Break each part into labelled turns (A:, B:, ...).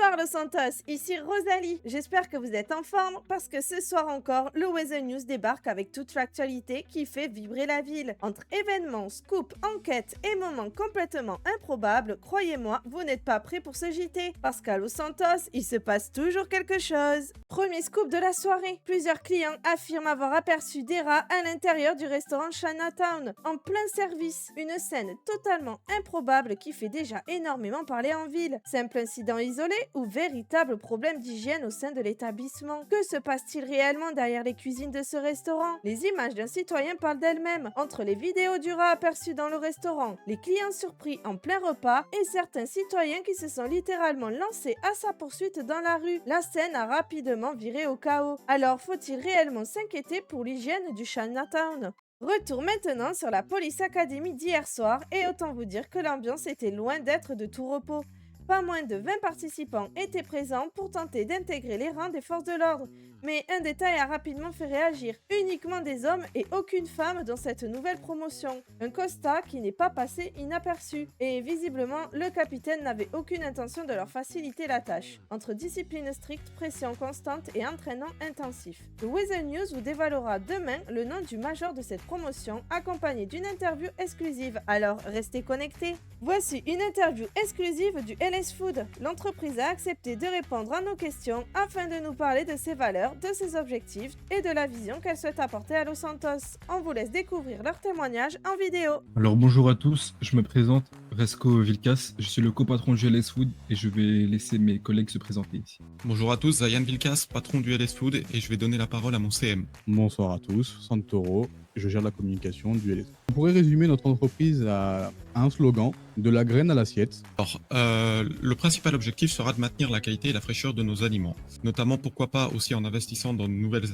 A: Bonsoir Los Santos, ici Rosalie. J'espère que vous êtes en forme parce que ce soir encore, le Weather News débarque avec toute l'actualité qui fait vibrer la ville. Entre événements, scoops, enquêtes et moments complètement improbables, croyez-moi, vous n'êtes pas prêts pour ce JT parce qu'à Los Santos, il se passe toujours quelque chose. Premier scoop de la soirée, plusieurs clients affirment avoir aperçu des rats à l'intérieur du restaurant Chinatown, en plein service. Une scène totalement improbable qui fait déjà énormément parler en ville. Simple incident isolé ou véritable problème d'hygiène au sein de l'établissement? Que se passe-t-il réellement derrière les cuisines de ce restaurant? Les images d'un citoyen parlent d'elles-mêmes. Entre les vidéos du rat aperçu dans le restaurant, les clients surpris en plein repas et certains citoyens qui se sont littéralement lancés à sa poursuite dans la rue, la scène a rapidement viré au chaos. Alors faut-il réellement s'inquiéter pour l'hygiène du Chinatown? Retour maintenant sur la Police Academy d'hier soir et autant vous dire que l'ambiance était loin d'être de tout repos. Pas moins de 20 participants étaient présents pour tenter d'intégrer les rangs des forces de l'ordre. Mais un détail a rapidement fait réagir. Uniquement des hommes et aucune femme dans cette nouvelle promotion. Un constat qui n'est pas passé inaperçu. Et visiblement, le capitaine n'avait aucune intention de leur faciliter la tâche. Entre discipline stricte, pression constante et entraînement intensif. Le Weather News vous dévoilera demain le nom du major de cette promotion, accompagné d'une interview exclusive. Alors restez connectés. Voici une interview exclusive du LS Food. L'entreprise a accepté de répondre à nos questions afin de nous parler de ses valeurs, de ses objectifs et de la vision qu'elle souhaite apporter à Los Santos. On vous laisse découvrir leurs témoignages en vidéo.
B: Alors bonjour à tous, je me présente, Resco Vilcas, je suis le copatron du LS Food et je vais laisser mes collègues se présenter ici.
C: Bonjour à tous, Zayan Vilcas, patron du LS Food et je vais donner la parole à mon CM.
D: Bonsoir à tous, Santoro, je gère la communication du LS. On pourrait résumer notre entreprise à un slogan, de la graine à l'assiette.
C: Alors, le principal objectif sera de maintenir la qualité et la fraîcheur de nos aliments, notamment pourquoi pas aussi en investissant dans de nouvelles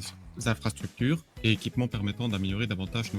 C: infrastructures et équipements permettant d'améliorer davantage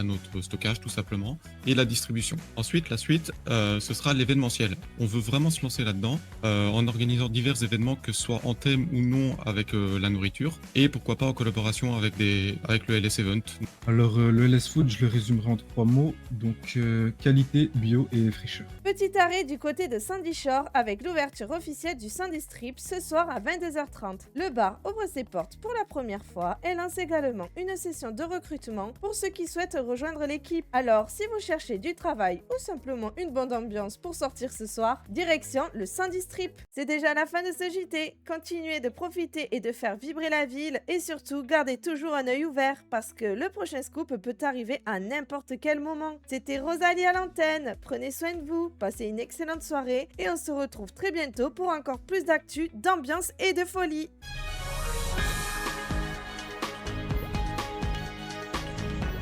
C: notre stockage tout simplement, et la distribution. Ensuite, la suite, ce sera l'événementiel. On veut vraiment se lancer là-dedans en organisant divers événements, que ce soit en thème ou non avec la nourriture, et pourquoi pas en collaboration avec le LS Event.
B: Alors le LS Food, je le résumerai en 3 mots, donc qualité, bio et fraîcheur.
A: Petit arrêt du côté de Sandy Shore avec l'ouverture officielle du Sandy Strip ce soir à 22h30. Le bar ouvre ses portes pour la première fois et lance également une session de recrutement pour ceux qui souhaitent rejoindre l'équipe. Alors, si vous cherchez du travail ou simplement une bonne ambiance pour sortir ce soir, direction le Sandy Strip. C'est déjà la fin de ce JT. Continuez de profiter et de faire vibrer la ville et surtout, gardez toujours un œil ouvert parce que le prochain scoop peut arriver à n'importe quel moment. C'était Rosalie à l'antenne. Prenez soin de vous, passez une excellente soirée et on se retrouve très bientôt pour encore plus d'actu, d'ambiance et de folie.